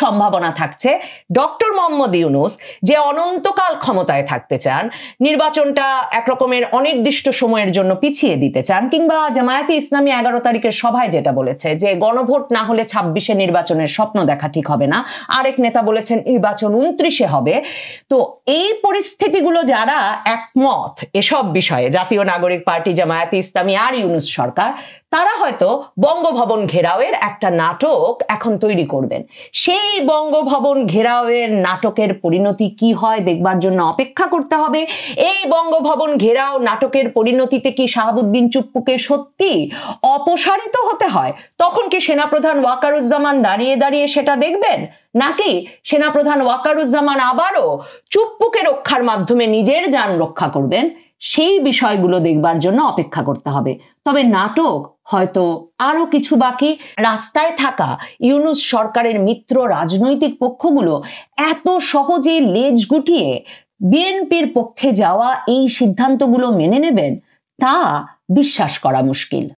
সম্ভাবনা থাকছে ডক্টর মোহাম্মদ ইউনূস যে অনন্তকাল ক্ষমতায় থাকতে চান, নির্বাচনটা একরকমের অনির্দিষ্ট সময়ের জন্য পিছিয়ে দিতে চান, কিংবা জামায়াতে ইসলামী 11 তারিখের সভায় যেটা বলেছে যে গণভোট না হলে 26-এ নির্বাচনের স্বপ্ন দেখা ঠিক হবে না, আরেক নেতা বলেছেন নির্বাচন 29-এ হবে। তো এই পরিস্থিতিগুলো যারা একমত এসব বিষয়ে, জাতীয় নাগরিক পার্টি, জামায়াতে ইসলামী আর ইউনূস সরকার, তারা হয়তো বঙ্গভবন ঘেরাওয়ের একটা নাটক এখন তৈরি করবেন। সেই বঙ্গভবন ঘেরাওয়ের নাটকের পরিণতি কি হয় দেখবার জন্য অপেক্ষা করতে হবে। এই বঙ্গভবন ঘেরাও নাটকের পরিণতিতে কি শাহাবুদ্দিন চুপ্পুকে সত্যি অপসারিত হতে হয়, তখন কি সেনাপ্রধান ওয়াকারুজ্জামান দাঁড়িয়ে দাঁড়িয়ে সেটা দেখবেন, নাকি সেনাপ্রধান ওয়াকারুজ্জামান আবারও চুপ্পুকে রক্ষার মাধ্যমে নিজের জান রক্ষা করবেন, সেই বিষয়গুলো দেখবার জন্য অপেক্ষা করতে হবে। তবে নাটক হয়তো আরো কিছু বাকি। রাস্তায় থাকা ইউনূস সরকারের মিত্র রাজনৈতিক পক্ষগুলো এত সহজে লেজ গুটিয়ে বিএনপির পক্ষে যাওয়া এই সিদ্ধান্তগুলো মেনে নেবেন তা বিশ্বাস করা মুশকিল।